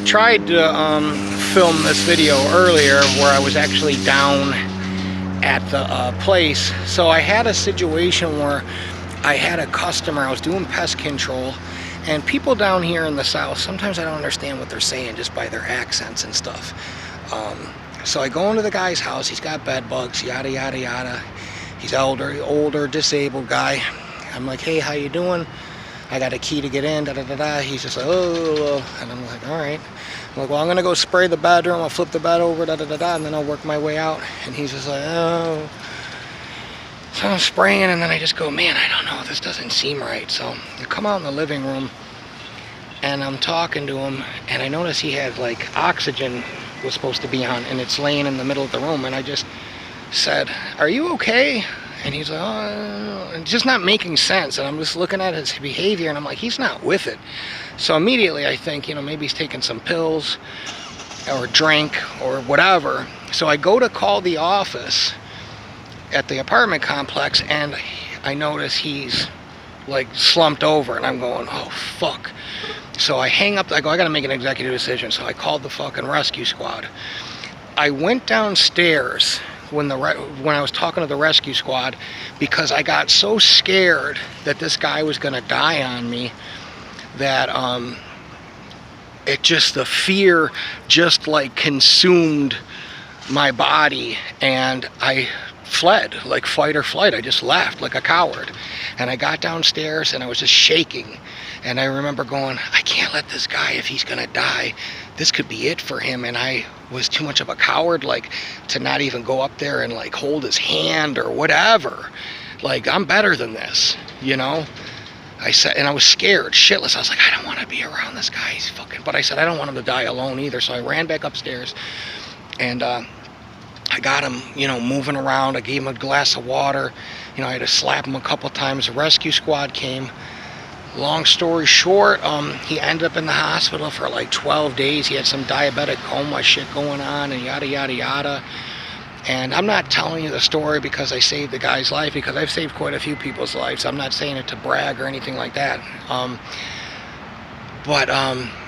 tried to film this video earlier where I was actually down at the place. So I had a situation where I had a customer, I was doing pest control, and people down here in the South, sometimes I don't understand what they're saying just by their accents and stuff. So I go into the guy's house, he's got bed bugs, yada yada yada. He's older, disabled guy. I'm like, hey, how you doing? I got a key to get in, da da da da. He's just like, oh, and I'm like, all right. I'm like, well, I'm gonna go spray the bedroom, I'll flip the bed over, da da da da, and then I'll work my way out. And he's just like, oh. So I'm spraying, and then I just go, man, I don't know, this doesn't seem right. So I come out in the living room, and I'm talking to him, and I notice he had like oxygen was supposed to be on, and it's laying in the middle of the room. And I just said, are you okay? And he's like, oh, it's just not making sense. And I'm just looking at his behavior, and I'm like, he's not with it. So immediately I think, you know, maybe he's taking some pills or drink or whatever. So I go to call the office at the apartment complex, and I notice he's like slumped over, and I'm going, oh fuck. So I hang up, I go, I gotta make an executive decision. So I called the fucking rescue squad. I went downstairs when I was talking to the rescue squad, because I got so scared that this guy was gonna die on me that the fear just like consumed my body, and I fled, like fight or flight. I just left like a coward. And I got downstairs, and I was just shaking. And I remember going, I can't let this guy, if he's gonna die, this could be it for him. And I was too much of a coward, like, to not even go up there and like hold his hand or whatever. Like, I'm better than this, you know? I said, and I was scared shitless. I was like, I don't want to be around this guy. He's fucking, but I said, I don't want him to die alone either. So I ran back upstairs, and I got him, you know, moving around. I gave him a glass of water. You know, I had to slap him a couple times. The rescue squad came. Long story short, he ended up in the hospital for like 12 days. He had some diabetic coma shit going on, and yada yada yada. And I'm not telling you the story because I saved the guy's life, because I've saved quite a few people's lives. I'm not saying it to brag or anything like that.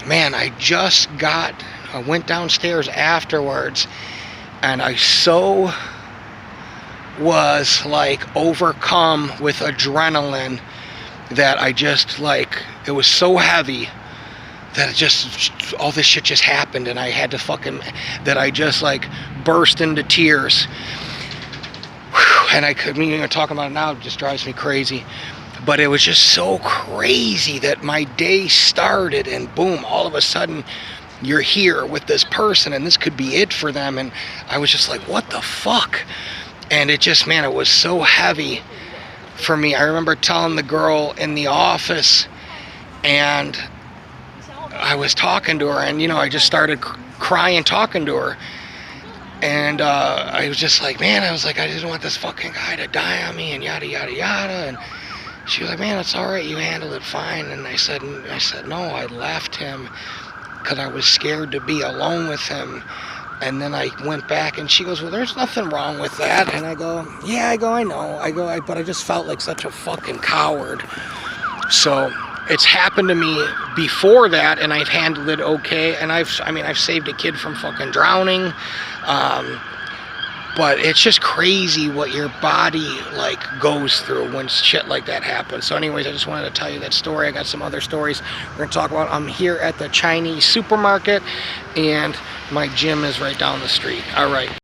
Man, I went downstairs afterwards, and I so was like overcome with adrenaline that I just like, it was so heavy that it just, all this shit just happened, and I had to fucking, that I just like burst into tears. Whew. And I could, you know, talking about it now just drives me crazy. But it was just so crazy that my day started, and boom, all of a sudden you're here with this person, and this could be it for them. And I was just like, what the fuck? And it just, man, it was so heavy for me. I remember telling the girl in the office, and I was talking to her, and you know, I just started crying talking to her. And I was just like, man, I was like, I didn't want this fucking guy to die on me, and yada yada yada. And she was like, man, it's all right, you handled it fine. And I said no, I left him because I was scared to be alone with him. And then I went back, and she goes, well, there's nothing wrong with that. And I go, yeah, I know, but I just felt like such a fucking coward. So it's happened to me before that, and I've handled it okay. And I've saved a kid from fucking drowning. But it's just crazy what your body like goes through when shit like that happens. So anyways, I just wanted to tell you that story. I got some other stories we're gonna talk about. I'm here at the Chinese supermarket, and my gym is right down the street. All right.